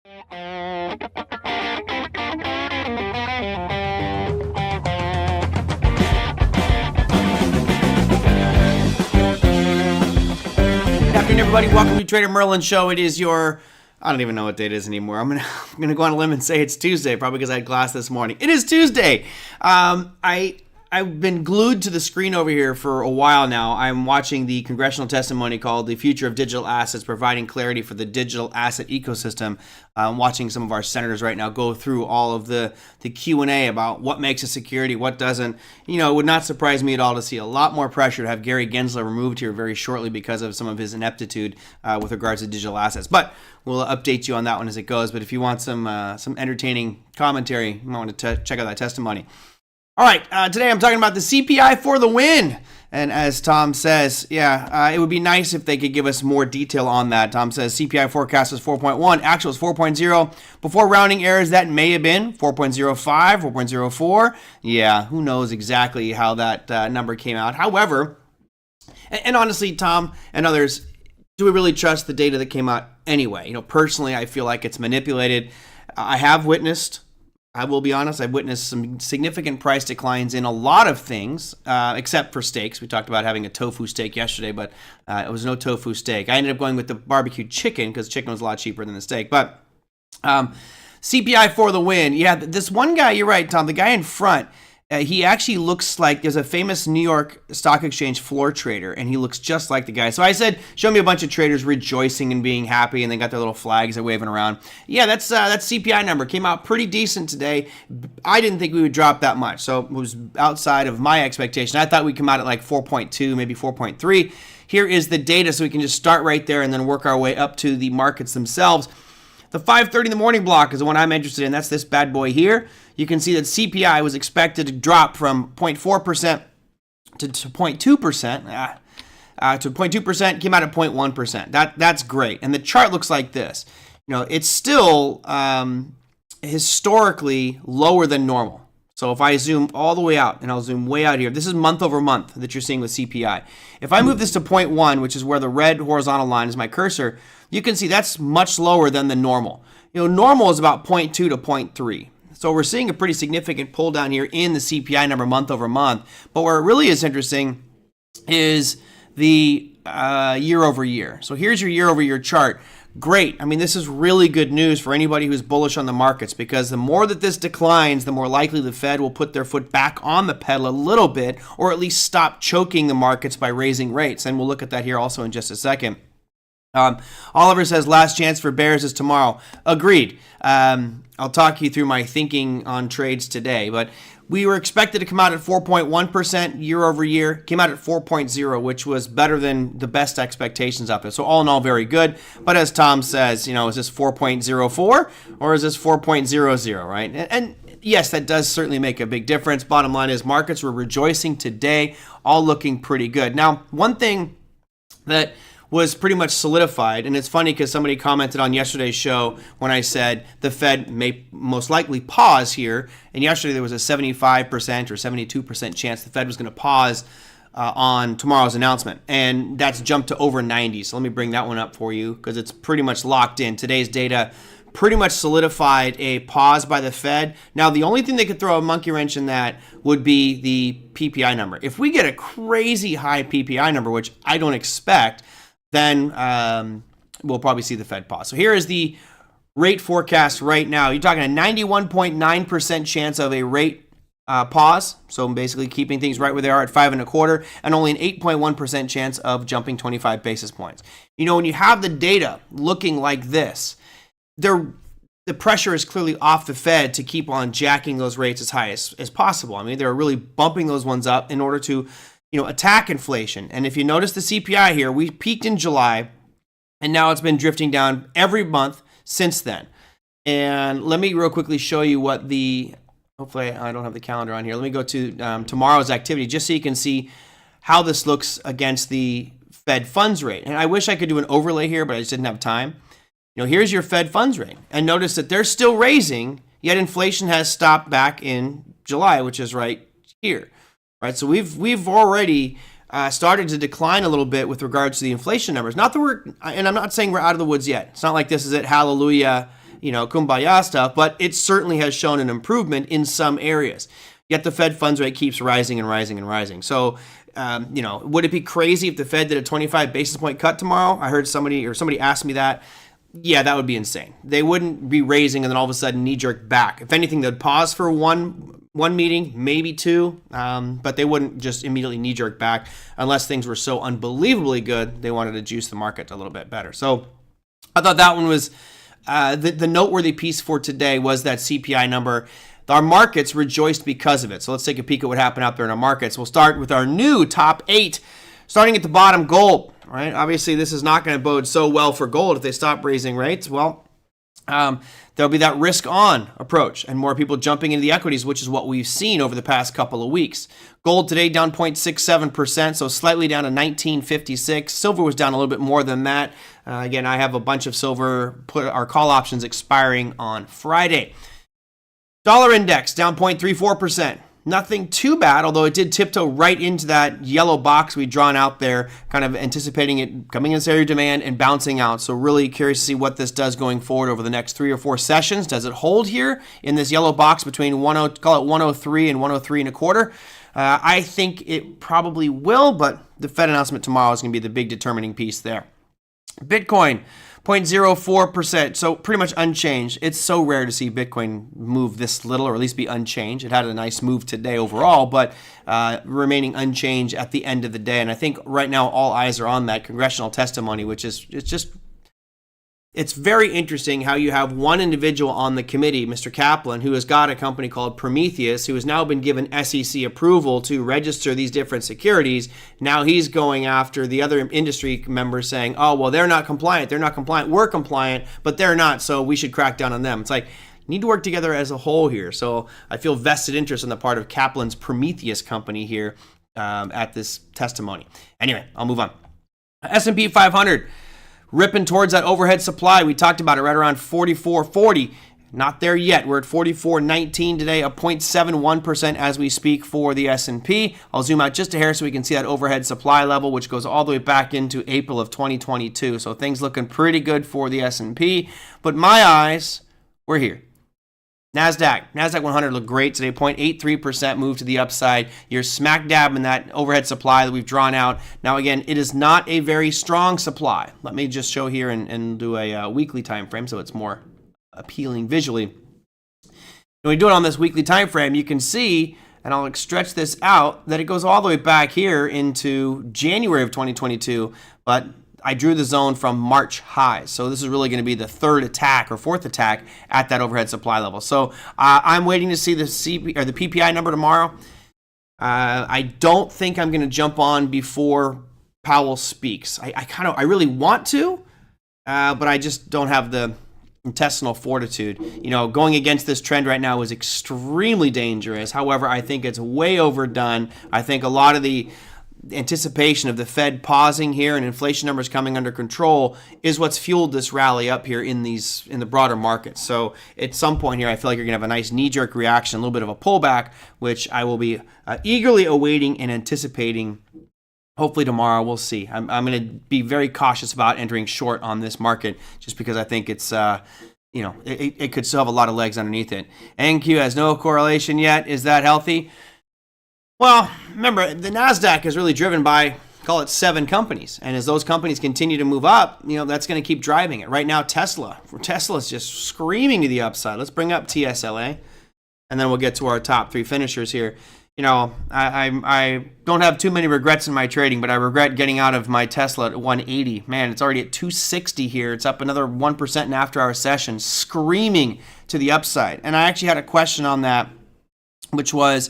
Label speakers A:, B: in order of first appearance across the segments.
A: Good afternoon, everybody. Welcome to TraderMerlin Show. It is your, I don't even know what day it is anymore. I'm gonna go on a limb and say it's Tuesday, probably because I had glass this morning. It is Tuesday. I've been glued to the screen over here for a while now. I'm watching the congressional testimony called "The Future of Digital Assets: Providing Clarity for the Digital Asset Ecosystem." I'm watching some of our senators right now go through all of the Q&A about what makes a security, what doesn't. You know, it would not surprise me at all to see a lot more pressure to have Gary Gensler removed here very shortly because of some of his ineptitude with regards to digital assets. But we'll update you on that one as it goes. But if you want some entertaining commentary, you might want to check out that testimony. All right, today I'm talking about the CPI for the win. And as Tom says, it would be nice if they could give us more detail on that. Tom says CPI forecast was 4.1, actual is 4.0. Before rounding errors, that may have been 4.05, 4.04. Yeah, who knows exactly how that number came out. However, and honestly, Tom and others, do we really trust the data that came out anyway? You know, personally, I feel like it's manipulated. I will be honest, I've witnessed some significant price declines in a lot of things, except for steaks. We talked about having a tofu steak yesterday, but it was no tofu steak. I ended up going with the barbecue chicken because chicken was a lot cheaper than the steak. But CPI for the win. Yeah, this one guy, you're right, Tom, the guy in front, he actually looks like, there's a famous New York Stock Exchange floor trader, and he looks just like the guy. So I said, show me a bunch of traders rejoicing and being happy, and they got their little flags they're waving around. Yeah, that's CPI number. Came out pretty decent today. I didn't think we would drop that much, so it was outside of my expectation. I thought we'd come out at like 4.2, maybe 4.3. Here is the data, so we can just start right there and then work our way up to the markets themselves. The 5:30 in the morning block is the one I'm interested in. That's this bad boy here. You can see that CPI was expected to drop from 0.4% to 0.2%. To 0.2%, came out at 0.1%. That's great. And the chart looks like this. You know, it's still historically lower than normal. So if I zoom all the way out, and I'll zoom way out here, this is month over month that you're seeing with CPI. If I move this to 0.1, which is where the red horizontal line is my cursor, you can see that's much lower than the normal. You know, normal is about 0.2 to 0.3. So we're seeing a pretty significant pull down here in the CPI number month over month. But where it really is interesting is the year over year. So here's your year over year chart. Great. I mean, this is really good news for anybody who's bullish on the markets, because the more that this declines, the more likely the Fed will put their foot back on the pedal a little bit, or at least stop choking the markets by raising rates. And we'll look at that here also in just a second. Oliver says last chance for bears is tomorrow. Agreed. I'll talk you through my thinking on trades today, but we were expected to come out at 4.1% year over year, came out at 4.0, which was better than the best expectations out there. So all in all, very good. But as Tom says, you know, is this 4.04 or is this 4.00, right? And yes, that does certainly make a big difference. Bottom line is markets were rejoicing today, all looking pretty good. Now, one thing that was pretty much solidified, and it's funny because somebody commented on yesterday's show when I said the Fed may most likely pause here, and yesterday there was a 75% or 72% chance the Fed was going to pause on tomorrow's announcement, and that's jumped to over 90. So let me bring that one up for you because it's pretty much locked in. Today's data pretty much solidified a pause by the Fed. Now, the only thing that could throw a monkey wrench in that would be the PPI number. If we get a crazy high PPI number, which I don't expect, then we'll probably see the Fed pause. So here is the rate forecast right now. You're talking a 91.9% chance of a rate pause. So basically keeping things right where they are at 5.25, and only an 8.1% chance of jumping 25 basis points. You know, when you have the data looking like this, the pressure is clearly off the Fed to keep on jacking those rates as high as possible. I mean, they're really bumping those ones up in order to, you know, attack inflation. And if you notice the CPI here, we peaked in July, and now it's been drifting down every month since then. And let me real quickly show you what hopefully I don't have the calendar on here. Let me go to tomorrow's activity just so you can see how this looks against the Fed funds rate. And I wish I could do an overlay here, but I just didn't have time. You know, here's your Fed funds rate. And notice that they're still raising, yet inflation has stopped back in July, which is right here. Right, so we've already started to decline a little bit with regards to the inflation numbers. Not that and I'm not saying we're out of the woods yet. It's not like this is it, hallelujah, kumbaya stuff, but it certainly has shown an improvement in some areas. Yet the Fed funds rate keeps rising and rising and rising. So, would it be crazy if the Fed did a 25 basis point cut tomorrow? I heard somebody asked me that. Yeah, that would be insane. They wouldn't be raising and then all of a sudden knee-jerk back. If anything, they'd pause for one meeting, maybe two, but they wouldn't just immediately knee-jerk back unless things were so unbelievably good they wanted to juice the market a little bit better. So I thought that one was the noteworthy piece for today was that CPI number. Our markets rejoiced because of it. So let's take a peek at what happened out there in our markets. We'll start with our new top 8. Starting at the bottom, gold. Right? Obviously, this is not going to bode so well for gold if they stop raising rates. Well, there'll be that risk-on approach and more people jumping into the equities, which is what we've seen over the past couple of weeks. Gold today down 0.67%, so slightly down to 1956. Silver was down a little bit more than that. Again, I have a bunch of silver, our call options expiring on Friday. Dollar index down 0.34%. Nothing too bad, although it did tiptoe right into that yellow box we'd drawn out there, kind of anticipating it coming in this area of demand and bouncing out. So really curious to see what this does going forward over the next 3 or 4 sessions. Does it hold here in this yellow box between 103 and 103 and a quarter? I think it probably will, but the Fed announcement tomorrow is going to be the big determining piece there. Bitcoin, 0.04%, so pretty much unchanged. It's so rare to see Bitcoin move this little, or at least be unchanged. It had a nice move today overall, but remaining unchanged at the end of the day. And I think right now all eyes are on that congressional testimony, which is it's very interesting how you have one individual on the committee, Mr. Kaplan, who has got a company called Prometheus, who has now been given SEC approval to register these different securities. Now he's going after the other industry members saying, oh, well, they're not compliant. We're compliant, but they're not, so we should crack down on them. It's like, you need to work together as a whole here. So I feel vested interest on the part of Kaplan's Prometheus company here at this testimony. Anyway, I'll move on. S&P 500. Ripping towards that overhead supply. We talked about it right around 44.40. Not there yet. We're at 44.19 today, a 0.71% as we speak for the S&P. I'll zoom out just a hair so we can see that overhead supply level, which goes all the way back into April of 2022. So things looking pretty good for the S&P. But my eyes, we're here. NASDAQ 100 looked great today, 0.83% move to the upside. You're smack dab in that overhead supply that we've drawn out. Now, again, it is not a very strong supply. Let me just show here and do a weekly time frame so it's more appealing visually. When we do it on this weekly time frame, you can see, and I'll stretch this out, that it goes all the way back here into January of 2022, but I drew the zone from March highs. So this is really going to be the third attack or fourth attack at that overhead supply level. So I'm waiting to see the PPI number tomorrow. I don't think I'm going to jump on before Powell speaks. I really want to, but I just don't have the intestinal fortitude. Going against this trend right now is extremely dangerous. However, I think it's way overdone. I think a lot of the anticipation of the Fed pausing here and inflation numbers coming under control is what's fueled this rally up here in the broader market. So at some point here, I feel like you're going to have a nice knee-jerk reaction, a little bit of a pullback, which I will be eagerly awaiting and anticipating. Hopefully tomorrow, we'll see. I'm going to be very cautious about entering short on this market just because I think it's it could still have a lot of legs underneath it. NQ has no correlation yet. Is that healthy? Well, remember, the NASDAQ is really driven by, call it 7 companies. And as those companies continue to move up, that's going to keep driving it. Right now, Tesla's just screaming to the upside. Let's bring up TSLA, and then we'll get to our top 3 finishers here. I don't have too many regrets in my trading, but I regret getting out of my Tesla at 180. Man, it's already at 260 here. It's up another 1% in after-hour session, screaming to the upside. And I actually had a question on that, which was,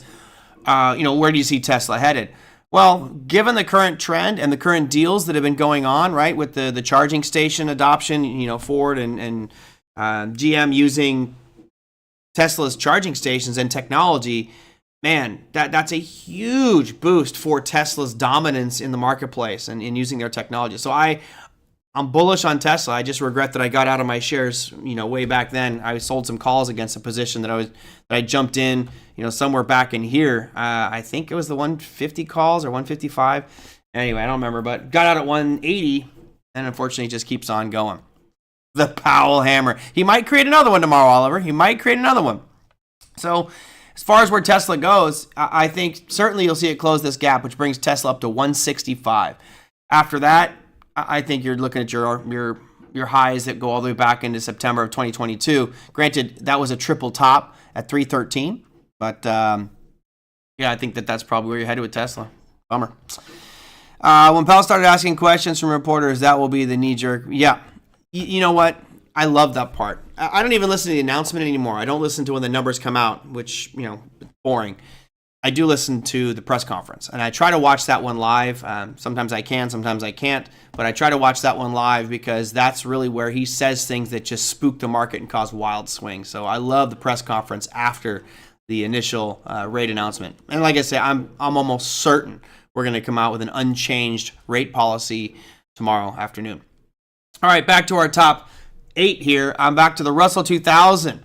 A: where do you see Tesla headed? Well, given the current trend and the current deals that have been going on, right, with the charging station adoption, Ford and GM using Tesla's charging stations and technology, man, that's a huge boost for Tesla's dominance in the marketplace and in using their technology. So I'm bullish on Tesla. I just regret that I got out of my shares, way back then. I sold some calls against a position that I jumped in, somewhere back in here. I think it was the 150 calls or 155. Anyway, I don't remember, but got out at 180 and unfortunately it just keeps on going. The Powell hammer. He might create another one tomorrow, Oliver. He might create another one. So as far as where Tesla goes, I think certainly you'll see it close this gap, which brings Tesla up to 165. After that, I think you're looking at your highs that go all the way back into September of 2022. Granted, that was a triple top at 313, but yeah, I think that's probably where you're headed with Tesla. Bummer. When Powell started asking questions from reporters, that will be the knee-jerk. Yeah, you know what? I love that part. I don't even listen to the announcement anymore. I don't listen to when the numbers come out, which, boring. I do listen to the press conference, and I try to watch that one live. Sometimes I can, sometimes I can't, but I try to watch that one live because that's really where he says things that just spook the market and cause wild swings. So I love the press conference after the initial rate announcement. And like I say, I'm almost certain we're going to come out with an unchanged rate policy tomorrow afternoon. All right, back to our top 8 here. I'm back to the Russell 2000.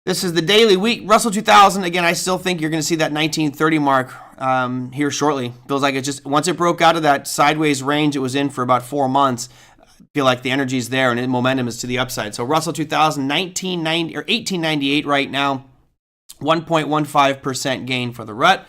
A: This is the daily week. Russell 2000, again, I still think you're going to see that 1930 mark here shortly. Feels like it just, once it broke out of that sideways range it was in for about 4 months, I feel like the energy's there and the momentum is to the upside. So Russell 2000, 1990 or 1898 right now, 1.15% gain for the rut.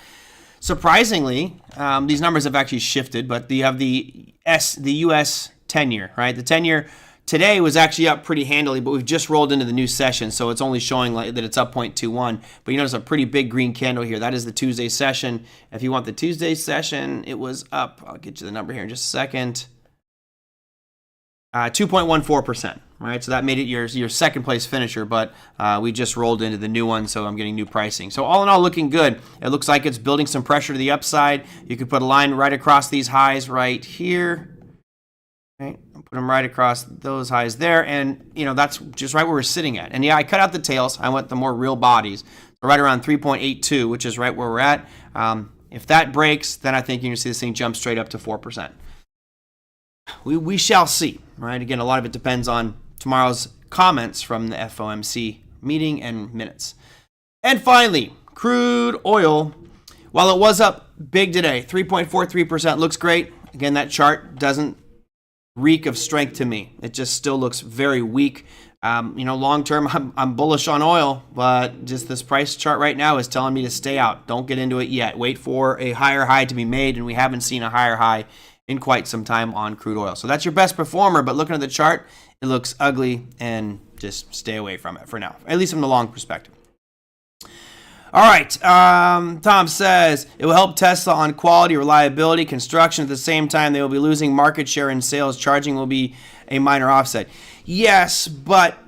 A: Surprisingly, these numbers have actually shifted, but you have the U.S. 10-year, right? The 10-year today was actually up pretty handily, but we've just rolled into the new session, so it's only showing like that it's up 0.21. But you notice a pretty big green candle here. That is the Tuesday session. If you want the Tuesday session, it was up. I'll get you the number here in just a second. 2.14%, right? So that made it your second place finisher, but we just rolled into the new one, so I'm getting new pricing. So all in all, looking good. It looks like it's building some pressure to the upside. You could put a line right across these highs right here. Right, put them right across those highs there, and that's just right where we're sitting at. And yeah, I cut out the tails. I went the more real bodies, right around 3.82, which is right where we're at. If that breaks, then I think you're going to see this thing jump straight up to 4%. We shall see, right? Again, a lot of it depends on tomorrow's comments from the FOMC meeting and minutes. And finally, crude oil. While it was up big today, 3.43%, looks great. Again, that chart doesn't reek of strength to me. It just still looks very weak. Long term, I'm bullish on oil, but just this price chart right now is telling me to stay out. Don't get into it yet. Wait for a higher high to be made, and we haven't seen a higher high in quite some time on crude oil. So that's your best performer, but looking at the chart, it looks ugly, and just stay away from it for now, at least from the long perspective. All right, Tom says, it will help Tesla on quality, reliability, construction. At the same time, they will be losing market share in sales. Charging will be a minor offset. Yes, but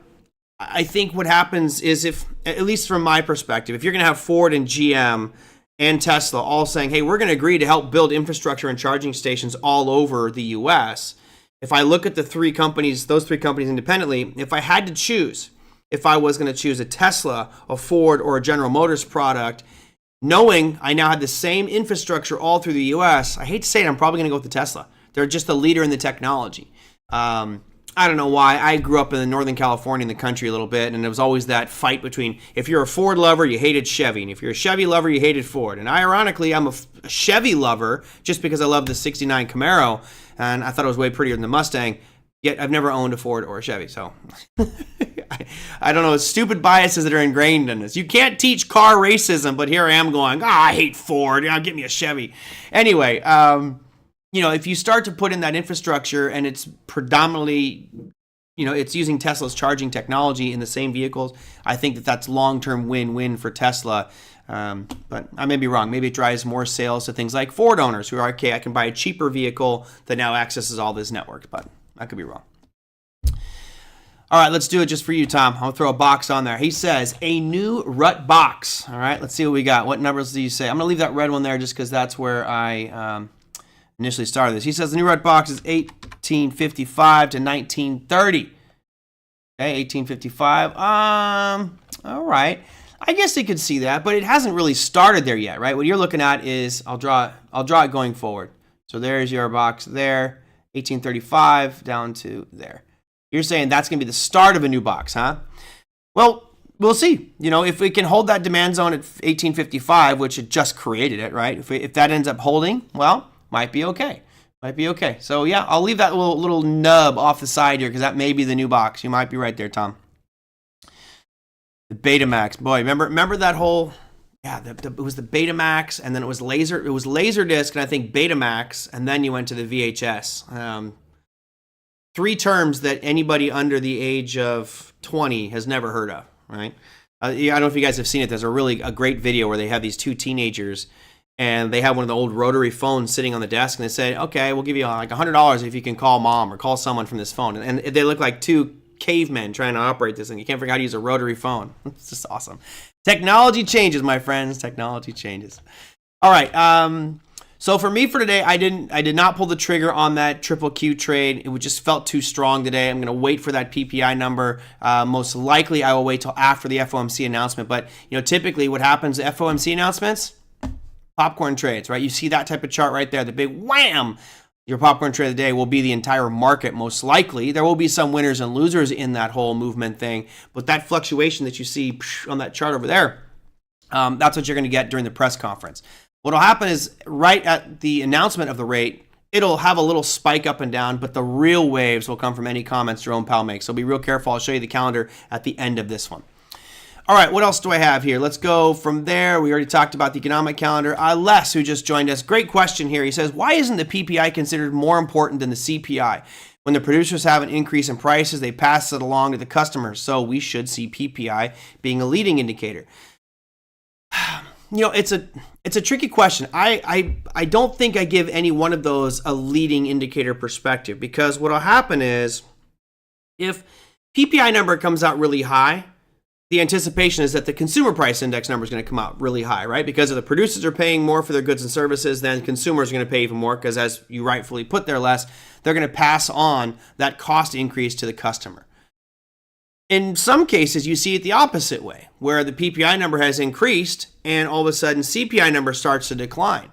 A: I think what happens is if, at least from my perspective, if you're going to have Ford and GM and Tesla all saying, hey, we're going to agree to help build infrastructure and charging stations all over the U.S., if I look at those three companies independently, if I had to choose, if I was going to choose a Tesla, a Ford, or a General Motors product, knowing I now had the same infrastructure all through the U.S., I hate to say it, I'm probably going to go with the Tesla. They're just the leader in the technology. I don't know why. I grew up in Northern California in the country a little bit, and there was always that fight between if you're a Ford lover, you hated Chevy, and if you're a Chevy lover, you hated Ford. And ironically, I'm a Chevy lover just because I love the 69 Camaro, and I thought it was way prettier than the Mustang. Yet I've never owned a Ford or a Chevy, so I don't know. Stupid biases that are ingrained in us. You can't teach car racism, but here I am going, I hate Ford. Get me a Chevy. Anyway, if you start to put in that infrastructure and it's predominantly, it's using Tesla's charging technology in the same vehicles, I think that's long-term win-win for Tesla. But I may be wrong. Maybe it drives more sales to things like Ford owners who are, okay, I can buy a cheaper vehicle that now accesses all this network, but I could be wrong. All right, let's do it just for you, Tom. I'll throw a box on there. He says, a new rut box. All right, let's see what we got. What numbers do you say? I'm going to leave that red one there just because that's where I initially started this. He says the new rut box is 1855 to 1930. Okay, 1855. All right. I guess you could see that, but it hasn't really started there yet, right? What you're looking at is, I'll draw it going forward. So there's your box there, 1835 down to there. You're saying that's going to be the start of a new box, huh? Well, we'll see. If we can hold that demand zone at 1855, which it just created it, right? If that ends up holding, well, might be okay. Might be okay. So yeah, I'll leave that little nub off the side here because that may be the new box. You might be right there, Tom. The Betamax, boy, remember that whole, yeah, it was the Betamax, and then it was Laserdisc, and I think Betamax, and then you went to the VHS. Three terms that anybody under the age of 20 has never heard of, right? Yeah, I don't know if you guys have seen it. There's a great video where they have these two teenagers, and they have one of the old rotary phones sitting on the desk, and they say, okay, we'll give you like $100 if you can call mom or call someone from this phone. And they look like two cavemen trying to operate this thing. You can't figure out how to use a rotary phone. It's just awesome. Technology changes, my friends. Technology changes. All right. So for me for today, I did not pull the trigger on that triple Q trade. It just felt too strong today. I'm going to wait for that PPI number. Most likely, I will wait till after the FOMC announcement. But typically, what happens at FOMC announcements? Popcorn trades, right? You see that type of chart right there, the big wham. Your popcorn trade of the day will be the entire market, most likely. There will be some winners and losers in that whole movement thing, but that fluctuation that you see on that chart over there, that's what you're going to get during the press conference. What will happen is right at the announcement of the rate, it'll have a little spike up and down, but the real waves will come from any comments Jerome Powell makes. So be real careful. I'll show you the calendar at the end of this one. All right, what else do I have here? Let's go from there. We already talked about the economic calendar. Les, who just joined us, great question here. He says, why isn't the PPI considered more important than the CPI? When the producers have an increase in prices, they pass it along to the customers. So we should see PPI being a leading indicator. It's a tricky question. I don't think I give any one of those a leading indicator perspective, because what will happen is if PPI number comes out really high, the anticipation is that the consumer price index number is going to come out really high, right? Because if the producers are paying more for their goods and services, then consumers are going to pay even more because, as you rightfully put there, Les, they're going to pass on that cost increase to the customer. In some cases, you see it the opposite way, where the PPI number has increased and all of a sudden CPI number starts to decline.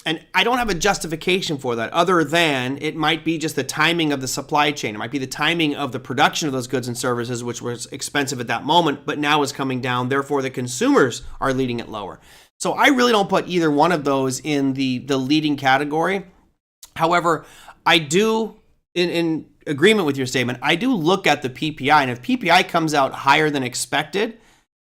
A: And I don't have a justification for that other than it might be just the timing of the supply chain. It might be the timing of the production of those goods and services, which was expensive at that moment, but now is coming down. Therefore, the consumers are leading it lower. So I really don't put either one of those in the leading category. However, I do, in agreement with your statement, I do look at the PPI. And if PPI comes out higher than expected,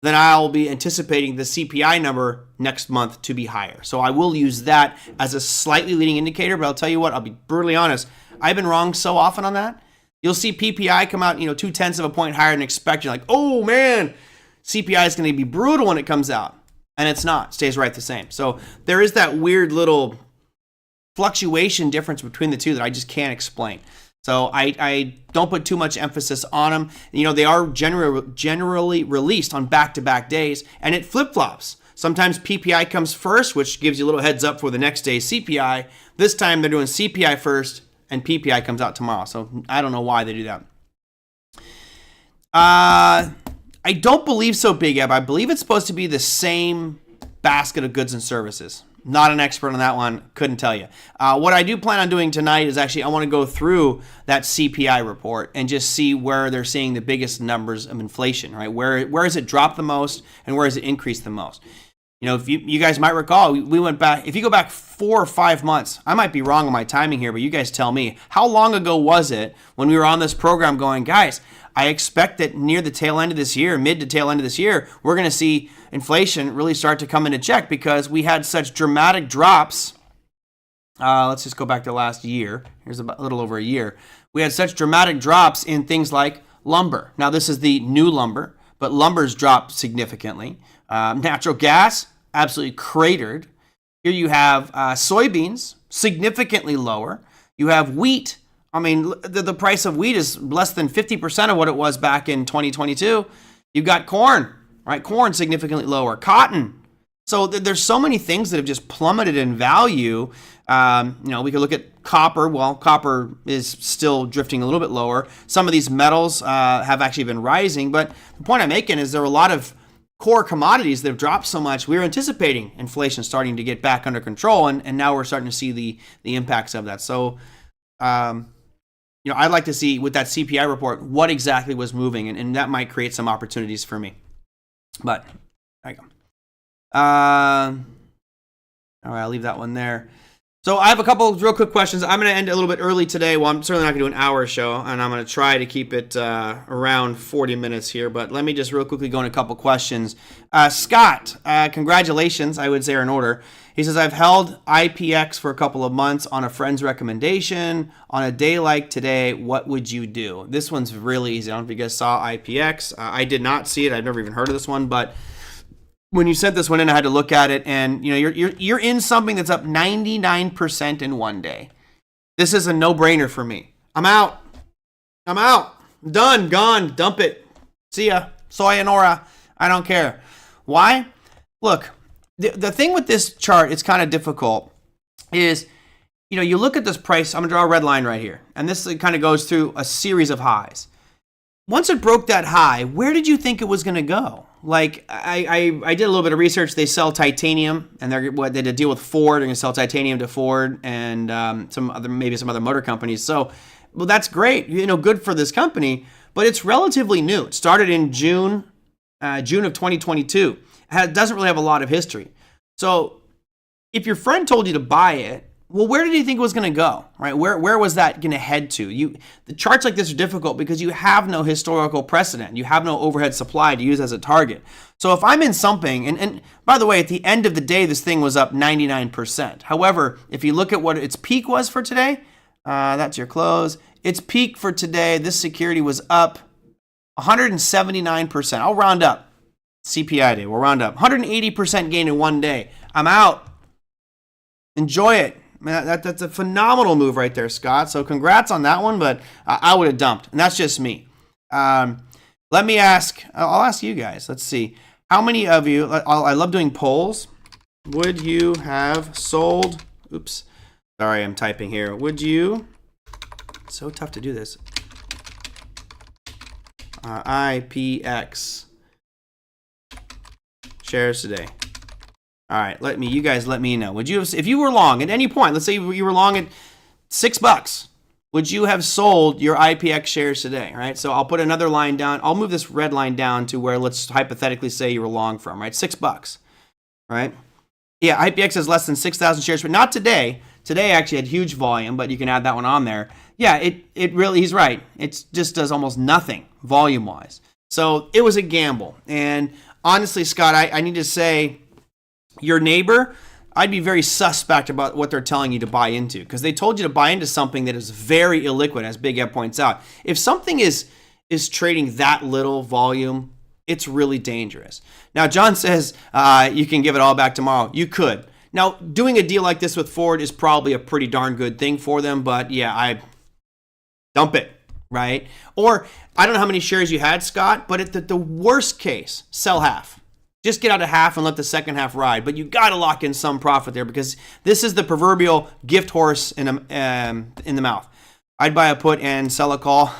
A: then I'll be anticipating the CPI number next month to be higher. So I will use that as a slightly leading indicator, but I'll tell you what, I'll be brutally honest. I've been wrong so often on that. You'll see PPI come out, 0.2 of a point higher than expected. You're like, oh man, CPI is going to be brutal when it comes out. And it's not, it stays right the same. So there is that weird little fluctuation difference between the two that I just can't explain. So I don't put too much emphasis on them. They are generally released on back-to-back days, and it flip-flops. Sometimes PPI comes first, which gives you a little heads up for the next day's CPI. This time they're doing CPI first, and PPI comes out tomorrow. So I don't know why they do that. I don't believe so, Big Eb. I believe it's supposed to be the same basket of goods and services. Not an expert on that one. Couldn't tell you. What I do plan on doing tonight is actually I want to go through that CPI report and just see where they're seeing the biggest numbers of inflation, right? Where has it dropped the most and where has it increased the most? If you guys might recall, we went back, if you go back 4 or 5 months, I might be wrong on my timing here, but you guys tell me, how long ago was it when we were on this program going, guys, I expect that near the tail end of this year, mid to tail end of this year, we're going to see inflation really start to come into check because we had such dramatic drops. Let's just go back to last year. Here's a little over a year. We had such dramatic drops in things like lumber. Now, this is the new lumber, but lumber's dropped significantly. Natural gas, absolutely cratered. Here you have soybeans, significantly lower. You have wheat. I mean, the price of wheat is less than 50% of what it was back in 2022. You've got corn, right? Corn significantly lower. Cotton. So there's so many things that have just plummeted in value. We could look at copper. Well, copper is still drifting a little bit lower. Some of these metals have actually been rising. But the point I'm making is there are a lot of core commodities that have dropped so much. We were anticipating inflation starting to get back under control, and now we're starting to see the impacts of that. So, I'd like to see with that CPI report what exactly was moving, and that might create some opportunities for me. But there you go. All right, I'll leave that one there. So I have a couple of real quick questions. I'm going to end a little bit early today. Well, I'm certainly not going to do an hour show, and I'm going to try to keep it around 40 minutes here. But let me just real quickly go into a couple questions. Scott, congratulations, I would say are in order. He says, I've held IPX for a couple of months on a friend's recommendation. On a day like today, what would you do? This one's really easy. I don't know if you guys saw IPX. I did not see it. I've never even heard of this one, but when you sent this one in, I had to look at it, and you're in something that's up 99% in one day. This is a no-brainer for me. I'm out. Done. Gone. Dump it. See ya. Sayonara. I don't care. Why? Look, the thing with this chart, it's kind of difficult, is you look at this price. I'm gonna draw a red line right here, and this kind of goes through a series of highs. Once it broke that high, where did you think it was going to go? Like, I did a little bit of research. They sell titanium, and they did a deal with Ford. They're going to sell titanium to Ford and maybe some other motor companies. So, well, that's great. Good for this company, but it's relatively new. It started in June of 2022. It doesn't really have a lot of history. So, if your friend told you to buy it, well, where did you think it was going to go, right? Where was that going to head to? The charts like this are difficult because you have no historical precedent. You have no overhead supply to use as a target. So if I'm in something, and by the way, at the end of the day, this thing was up 99%. However, if you look at what its peak was for today, that's your close. Its peak for today, this security was up 179%. I'll round up. CPI day, we'll round up. 180% gain in one day. I'm out. Enjoy it. Man, that's a phenomenal move right there, Scott. So congrats on that one, but I would have dumped, and that's just me. Let me ask. I'll ask you guys. Let's see. How many of you? I love doing polls. Would you have sold? Oops. Sorry, I'm typing here. Would you? It's so tough to do this. IPX shares today. All right, you guys let me know. Would you have, if you were long at any point, let's say you were long at $6, would you have sold your IPX shares today, right? So I'll put another line down. I'll move this red line down to where let's hypothetically say you were long from, right? $6, right? Yeah, IPX has less than 6,000 shares, but not today. Today actually had huge volume, but you can add that one on there. Yeah, it really, he's right. It just does almost nothing volume-wise. So it was a gamble. And honestly, Scott, I need to say, your neighbor, I'd be very suspect about what they're telling you to buy into, because they told you to buy into something that is very illiquid, as Big Ed points out. If something is trading that little volume, it's really dangerous. Now, John says you can give it all back tomorrow. You could. Now, doing a deal like this with Ford is probably a pretty darn good thing for them, but yeah, I dump it, right? Or I don't know how many shares you had, Scott, but at the worst case, sell half. Just get out of half and let the second half ride. But you got to lock in some profit there, because this is the proverbial gift horse in the mouth. I'd buy a put and sell a call.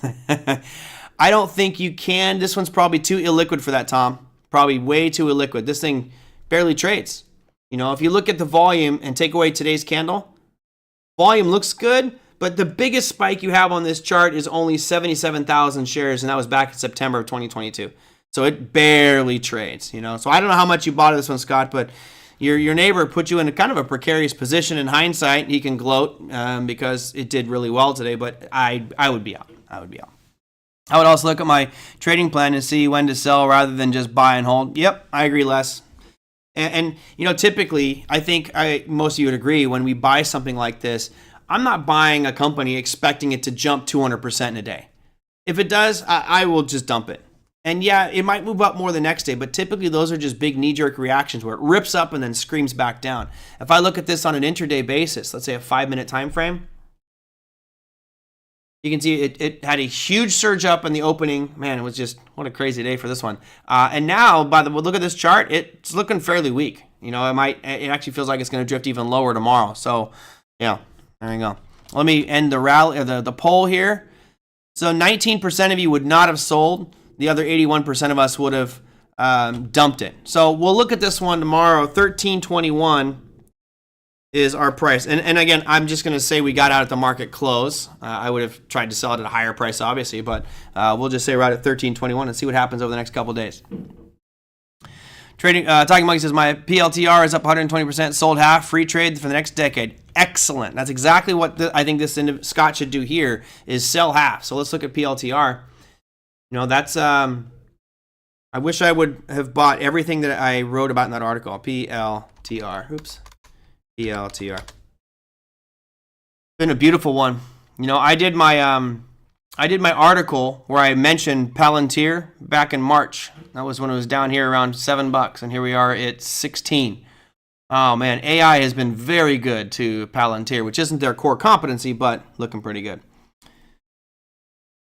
A: I don't think you can. This one's probably too illiquid for that, Tom. Probably way too illiquid. This thing barely trades. If you look at the volume and take away today's candle, volume looks good, but the biggest spike you have on this chart is only 77,000 shares, and that was back in September of 2022. So it barely trades, So I don't know how much you bought of this one, Scott, but your neighbor put you in a kind of a precarious position. In hindsight, he can gloat because it did really well today, but I would be out. I would also look at my trading plan and see when to sell rather than just buy and hold. Yep, I agree, Les. And typically, I think most of you would agree, when we buy something like this, I'm not buying a company expecting it to jump 200% in a day. If it does, I will just dump it. And yeah, it might move up more the next day, but typically those are just big knee-jerk reactions where it rips up and then screams back down. If I look at this on an intraday basis, let's say a 5-minute time frame, you can see it had a huge surge up in the opening. Man, it was just, what a crazy day for this one. And now, look at this chart, it's looking fairly weak. It actually feels like it's going to drift even lower tomorrow. So, yeah, there you go. Let me end the poll here. So 19% of you would not have sold. The other 81% of us would have dumped it. So we'll look at this one tomorrow. 13.21 is our price. And again, I'm just going to say we got out at the market close. I would have tried to sell it at a higher price, obviously, but we'll just say right at 13.21 and see what happens over the next couple of days. Talking Monkey says, my PLTR is up 120%, sold half, free trade for the next decade. excellent. That's exactly what I think this Scott should do here is sell half. So let's look at PLTR. You know, that's I wish I would have bought everything that I wrote about in that article. PLTR. Oops. PLTR. Been a beautiful one. You know, I did my article where I mentioned Palantir back in March. That was when it was down here around $7, and here we are at 16. Oh man, AI has been very good to Palantir, which isn't their core competency, but looking pretty good.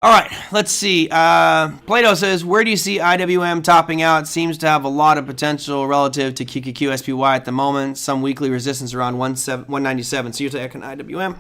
A: All right, let's see. Plato says, where do you see IWM topping out? Seems to have a lot of potential relative to QQQ SPY at the moment. Some weekly resistance around 197. So you're taking IWM.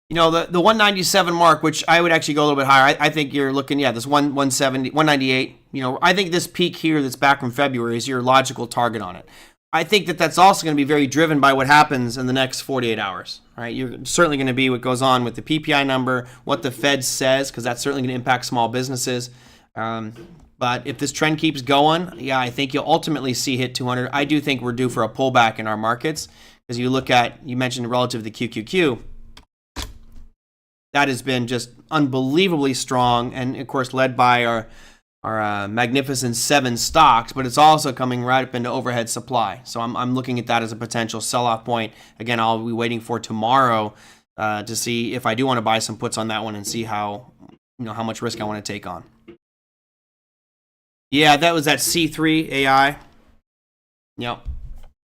A: You know, the 197 mark, which I would actually go a little bit higher. I think you're looking, this 170, 198. You know, I think this peak here that's back from February is your logical target on it. I think that that's also going to be very driven by what happens in the next 48 hours, right? You're certainly going to be what goes on with the PPI number, what the Fed says, because that's certainly going to impact small businesses. But if this trend keeps going, I think you'll ultimately see hit 200. I do think we're due for a pullback in our markets, because you mentioned relative to QQQ, that has been just unbelievably strong, and of course led by our Magnificent 7 stocks, but it's also coming right up into overhead supply. So I'm looking at that as a potential sell-off point. Again, I'll be waiting for tomorrow to see if I do want to buy some puts on that one and see how much risk I want to take on. Yeah, that was that C3 AI. Yep.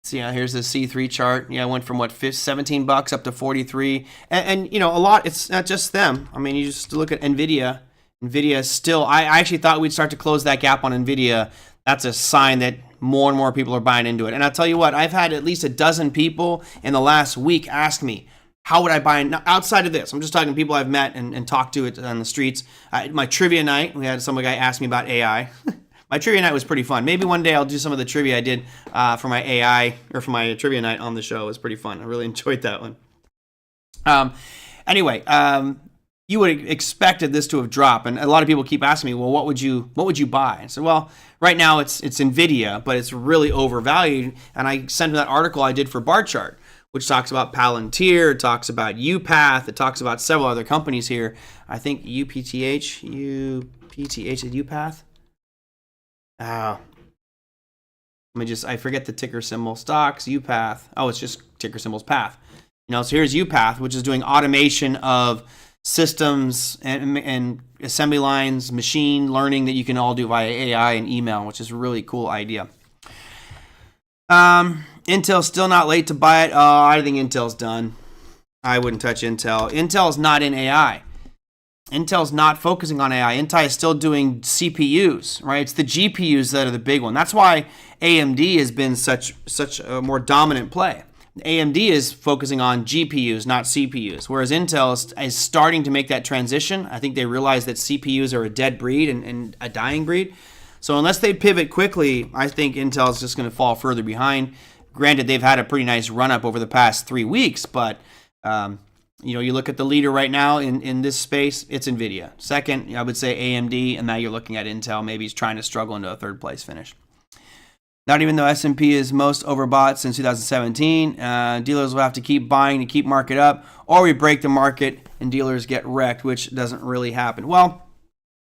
A: See, here's the C3 chart. Yeah, I went from $17 up to 43, and you know, a lot. It's not just them. I mean, you just look at Nvidia. Nvidia still. I actually thought we'd start to close that gap on Nvidia. That's a sign that more and more people are buying into it. And I'll tell you what, I've had at least a dozen people in the last week ask me, how would I buy? Now, outside of this, I'm just talking people I've met and talked to it on the streets. My trivia night, we had some guy ask me about AI. My trivia night was pretty fun. Maybe one day I'll do some of the trivia I did for my AI or for my trivia night on the show. It was pretty fun. I really enjoyed that one. Anyway, you would have expected this to have dropped, and a lot of people keep asking me, well, what would you buy? I said, well, right now it's Nvidia, but it's really overvalued. And I sent them that article I did for Bar Chart, which talks about Palantir, it talks about UPath, it talks about several other companies here. I think UPTH at UPath. I forget the ticker symbol. Stocks, UPath. Oh, it's just ticker symbols path. You know, so here's UPath, which is doing automation of systems and assembly lines, machine learning that you can all do via AI and email, which is a really cool idea. Intel's still not late to buy it. Oh, I think Intel's done. I wouldn't touch Intel. Intel's not in AI. Intel's not focusing on AI. Intel is still doing CPUs, right? It's the GPUs that are the big one. That's why AMD has been such a more dominant play. AMD is focusing on GPUs, not CPUs, whereas Intel is starting to make that transition. I think they realize that CPUs are a dead breed and a dying breed. So unless they pivot quickly, I think Intel is just going to fall further behind. Granted, they've had a pretty nice run-up over the past 3 weeks, but you look at the leader right now in this space, it's NVIDIA. Second, I would say AMD, and now you're looking at Intel. Maybe he's trying to struggle into a third-place finish. Not even though S&P is most overbought since 2017, dealers will have to keep buying to keep market up, or we break the market and dealers get wrecked, which doesn't really happen. Well,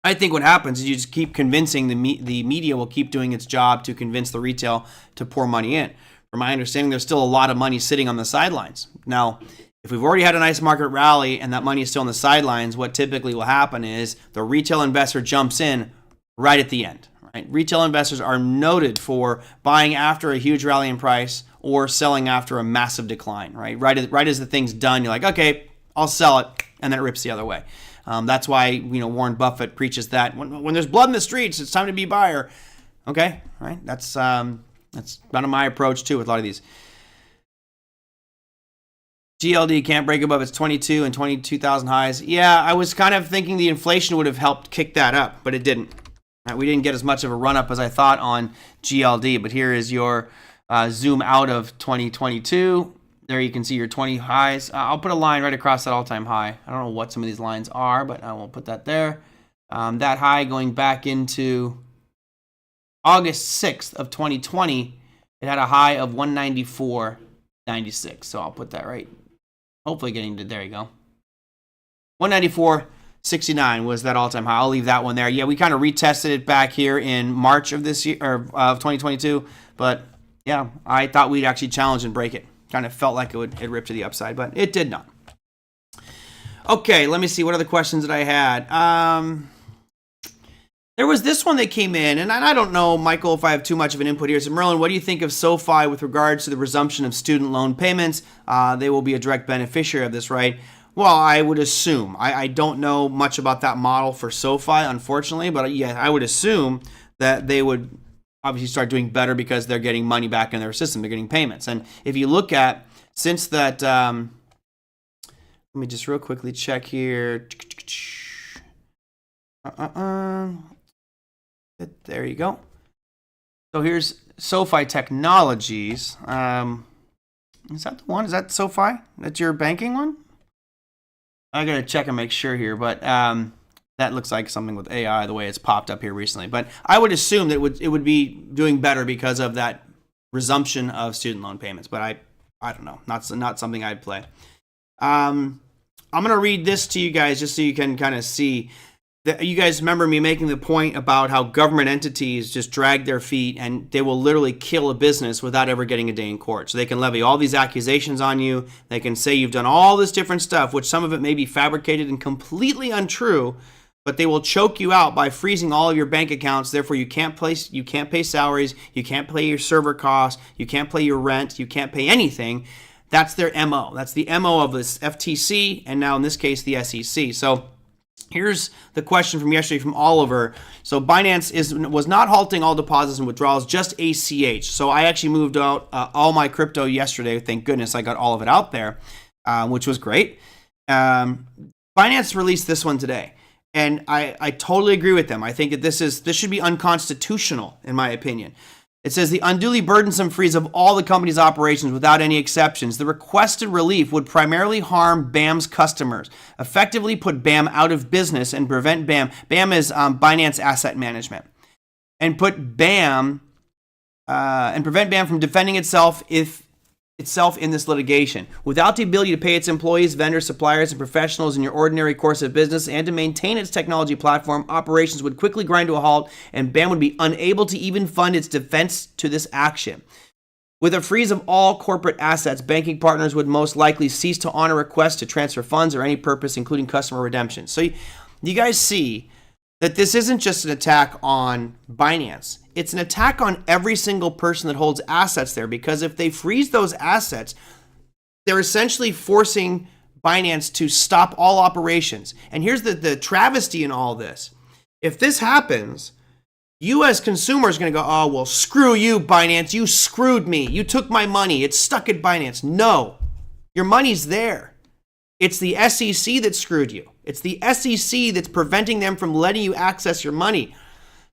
A: I think what happens is you just keep convincing the media will keep doing its job to convince the retail to pour money in. From my understanding, there's still a lot of money sitting on the sidelines. Now, if we've already had a nice market rally and that money is still on the sidelines, what typically will happen is the retail investor jumps in right at the end. Right? Retail investors are noted for buying after a huge rally in price or selling after a massive decline. Right as the thing's done, you're like, okay, I'll sell it, and then it rips the other way. That's why Warren Buffett preaches that when there's blood in the streets, it's time to be a buyer. Okay, right? That's kind of my approach too with a lot of these. GLD can't break above its 22 and 22,000 highs. Yeah, I was kind of thinking the inflation would have helped kick that up, but it didn't. We didn't get as much of a run-up as I thought on GLD, but here is your zoom out of 2022. There you can see your 20 highs. I'll put a line right across that all-time high. I don't know what some of these lines are, but I will put that there. That high going back into August 6th of 2020, it had a high of 194. 96. So I'll put that right. Hopefully getting to, there you go. 194.69 was that all-time high. I'll leave that one there. Yeah, we kind of retested it back here in March of this year, or of 2022. But yeah, I thought we'd actually challenge and break it. Kind of felt like it ripped to the upside, but it did not. Okay, let me see what other questions that I had. There was this one that came in, and I don't know, Michael, if I have too much of an input here. So, Merlin, what do you think of SoFi with regards to the resumption of student loan payments? They will be a direct beneficiary of this, right? Well, I would assume. I don't know much about that model for SoFi, unfortunately, but yeah, I would assume that they would obviously start doing better because they're getting money back in their system. They're getting payments. And if you look at, since that, let me just real quickly check here. There you go. So here's SoFi Technologies. Is that the one? Is that SoFi? That's your banking one? I gotta check and make sure here, but that looks like something with AI the way it's popped up here recently. But I would assume that it would be doing better because of that resumption of student loan payments. But I don't know. Not something I'd play. I'm gonna read this to you guys just so you can kind of see. You guys remember me making the point about how government entities just drag their feet and they will literally kill a business without ever getting a day in court. So they can levy all these accusations on you. They can say you've done all this different stuff, which some of it may be fabricated and completely untrue, but they will choke you out by freezing all of your bank accounts. Therefore, you can't pay salaries, you can't pay your server costs, you can't pay your rent, you can't pay anything. That's their MO. That's the MO of this FTC and now in this case the SEC. So here's the question from yesterday from Oliver. So Binance was not halting all deposits and withdrawals, just ACH. So I actually moved out all my crypto yesterday. Thank goodness I got all of it out there, which was great. Binance released this one today, and I totally agree with them. I think that this should be unconstitutional, in my opinion. It says the unduly burdensome freeze of all the company's operations without any exceptions. The requested relief would primarily harm BAM's customers, effectively put BAM out of business and prevent BAM. BAM is Binance Asset Management, and put BAM and prevent BAM from defending itself in this litigation. Without the ability to pay its employees, vendors, suppliers, and professionals in your ordinary course of business and to maintain its technology platform, operations would quickly grind to a halt and BAM would be unable to even fund its defense to this action. With a freeze of all corporate assets, banking partners would most likely cease to honor requests to transfer funds or any purpose, including customer redemption. So you guys see that this isn't just an attack on Binance. It's an attack on every single person that holds assets there, because if they freeze those assets, they're essentially forcing Binance to stop all operations. And here's the travesty in all this. If this happens, you as consumers are going to go, oh, well, screw you, Binance. You screwed me. You took my money. It's stuck at Binance. No, your money's there. It's the SEC that screwed you. It's the SEC that's preventing them from letting you access your money.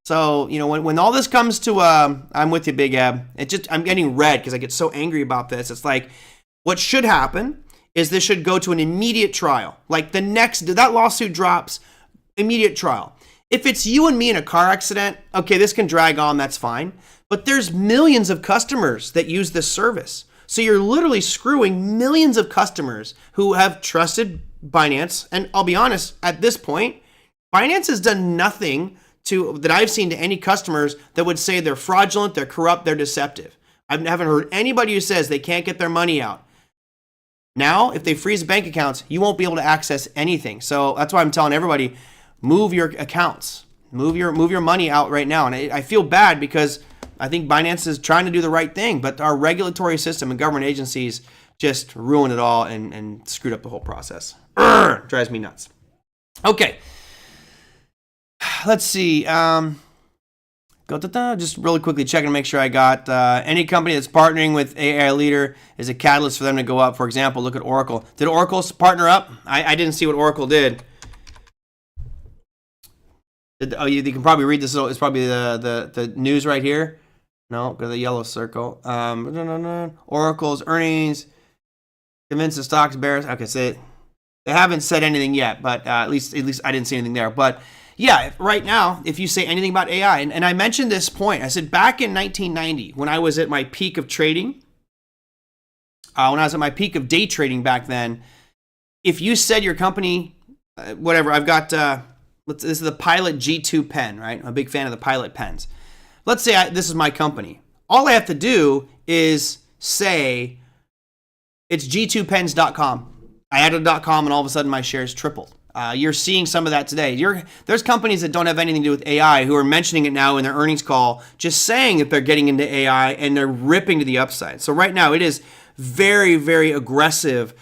A: So, you know, when all this comes to, I'm with you, Big Ab. I'm getting red because I get so angry about this. It's like, what should happen is this should go to an immediate trial. Like that lawsuit drops, immediate trial. If it's you and me in a car accident, okay, this can drag on, that's fine. But there's millions of customers that use this service. So you're literally screwing millions of customers who have trusted Binance. And I'll be honest, at this point, Binance has done nothing that I've seen to any customers that would say they're fraudulent, they're corrupt, they're deceptive. I haven't heard anybody who says they can't get their money out. Now, if they freeze bank accounts, you won't be able to access anything. So that's why I'm telling everybody, move your accounts, move your money out right now. And I feel bad because I think Binance is trying to do the right thing, but our regulatory system and government agencies just ruined it all and screwed up the whole process. Drives me nuts. Okay. Let's see. Just really quickly checking to make sure I got any company that's partnering with AI Leader is a catalyst for them to go up. For example, look at Oracle. Did Oracle partner up? I didn't see what Oracle did. You can probably read this. It's probably the news right here. No, go to the yellow circle. Oracle's earnings convinced the stocks bears. Okay, so they haven't said anything yet, but at least I didn't see anything there. But yeah, right now, if you say anything about AI, and I mentioned this point, I said back in 1990, when I was at my peak of trading, when I was at my peak of day trading back then, if you said your company, whatever, I've got, this is the Pilot G2 pen, right? I'm a big fan of the Pilot pens. Let's say this is my company. All I have to do is say it's g2pens.com. I added a .com and all of a sudden my shares tripled. You're seeing some of that today. There's companies that don't have anything to do with AI who are mentioning it now in their earnings call, just saying that they're getting into AI and they're ripping to the upside. So right now it is very, very aggressive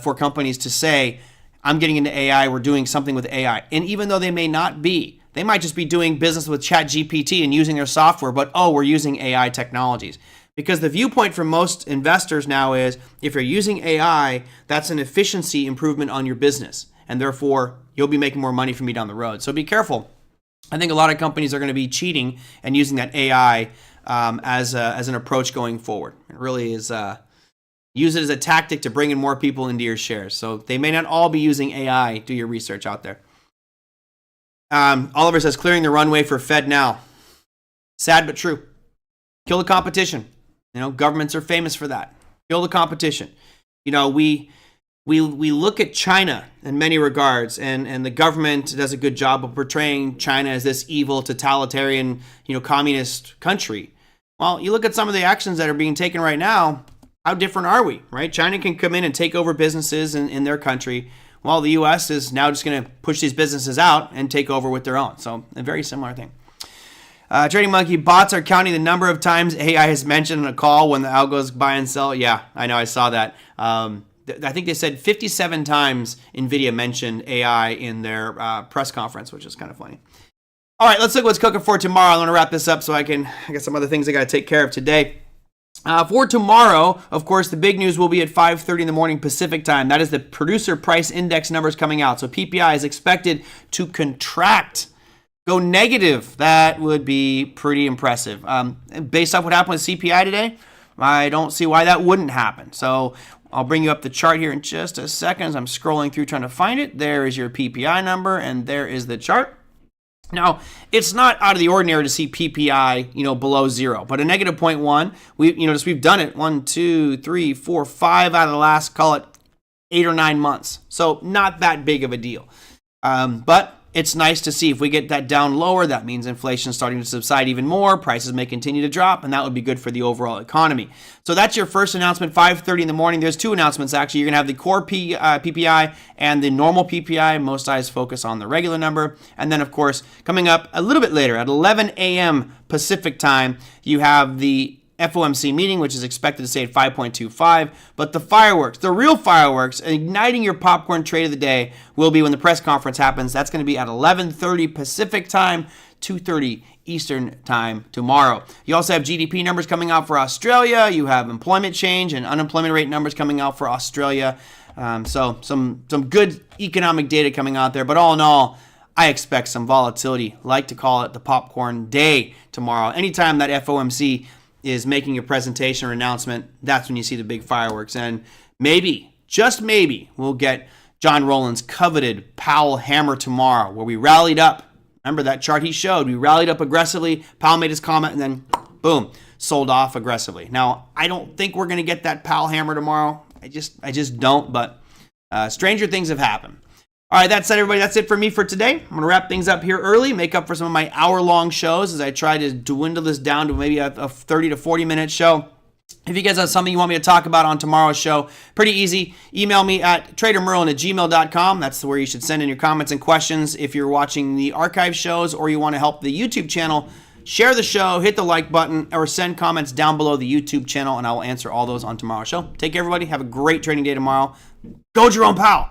A: for companies to say, I'm getting into AI, we're doing something with AI. And even though they may not be, they might just be doing business with ChatGPT and using their software, but we're using AI technologies. Because the viewpoint from most investors now is, if you're using AI, that's an efficiency improvement on your business. And therefore, you'll be making more money from me down the road. So be careful. I think a lot of companies are going to be cheating and using that AI as an approach going forward. It really is, use it as a tactic to bring in more people into your shares. So they may not all be using AI. Do your research out there. Oliver says, clearing the runway for Fed now. Sad but true. Kill the competition. Governments are famous for that. Kill the competition. We look at China in many regards, and the government does a good job of portraying China as this evil, totalitarian, communist country. Well, you look at some of the actions that are being taken right now. How different are we, right? China can come in and take over businesses in their country, while the U.S. is now just going to push these businesses out and take over with their own. So a very similar thing. Trading Monkey, bots are counting the number of times AI has mentioned in a call when the algos buy and sell. Yeah, I know, I saw that. I think they said 57 times NVIDIA mentioned AI in their press conference, which is kind of funny. All right, let's look what's cooking for tomorrow. I want to wrap this up so I got some other things I got to take care of today. For tomorrow, of course, the big news will be at 5:30 in the morning Pacific time. That is the producer price index numbers coming out. So PPI is expected to contract, go negative. That would be pretty impressive. Based off what happened with CPI today, I don't see why that wouldn't happen. So I'll bring you up the chart here in just a second as I'm scrolling through trying to find it. There is your PPI number, and there is the chart. Now, it's not out of the ordinary to see PPI, below zero, but a negative 0.1, we've done it 1, 2, 3, 4, 5 out of the last, call it 8 or 9 months. So not that big of a deal. But it's nice to see if we get that down lower, that means inflation is starting to subside even more, prices may continue to drop, and that would be good for the overall economy. So that's your first announcement, 5:30 in the morning. There's two announcements, actually. You're going to have the core PPI and the normal PPI. Most eyes focus on the regular number. And then, of course, coming up a little bit later at 11 a.m. Pacific time, you have the FOMC meeting, which is expected to stay at 5.25, but the fireworks, the real fireworks, igniting your popcorn trade of the day, will be when the press conference happens. That's going to be at 11:30 Pacific time, 2:30 Eastern time tomorrow. You also have GDP numbers coming out for Australia. You have employment change and unemployment rate numbers coming out for Australia. So some good economic data coming out there, but all in all, I expect some volatility. Like to call it the popcorn day tomorrow. Anytime that FOMC is making a presentation or announcement, that's when you see the big fireworks. And maybe, just maybe, we'll get John Rowland's coveted Powell hammer tomorrow, where we rallied up. Remember that chart he showed? We rallied up aggressively. Powell made his comment, and then, boom, sold off aggressively. Now, I don't think we're going to get that Powell hammer tomorrow. I just don't, but stranger things have happened. All right, that said, everybody, that's it for me for today. I'm going to wrap things up here early, make up for some of my hour-long shows as I try to dwindle this down to maybe a 30 to 40-minute show. If you guys have something you want me to talk about on tomorrow's show, pretty easy. Email me at TraderMerlin@gmail.com. That's where you should send in your comments and questions. If you're watching the archive shows or you want to help the YouTube channel, share the show, hit the like button, or send comments down below the YouTube channel, and I will answer all those on tomorrow's show. Take care, everybody. Have a great trading day tomorrow. Go Jerome Powell.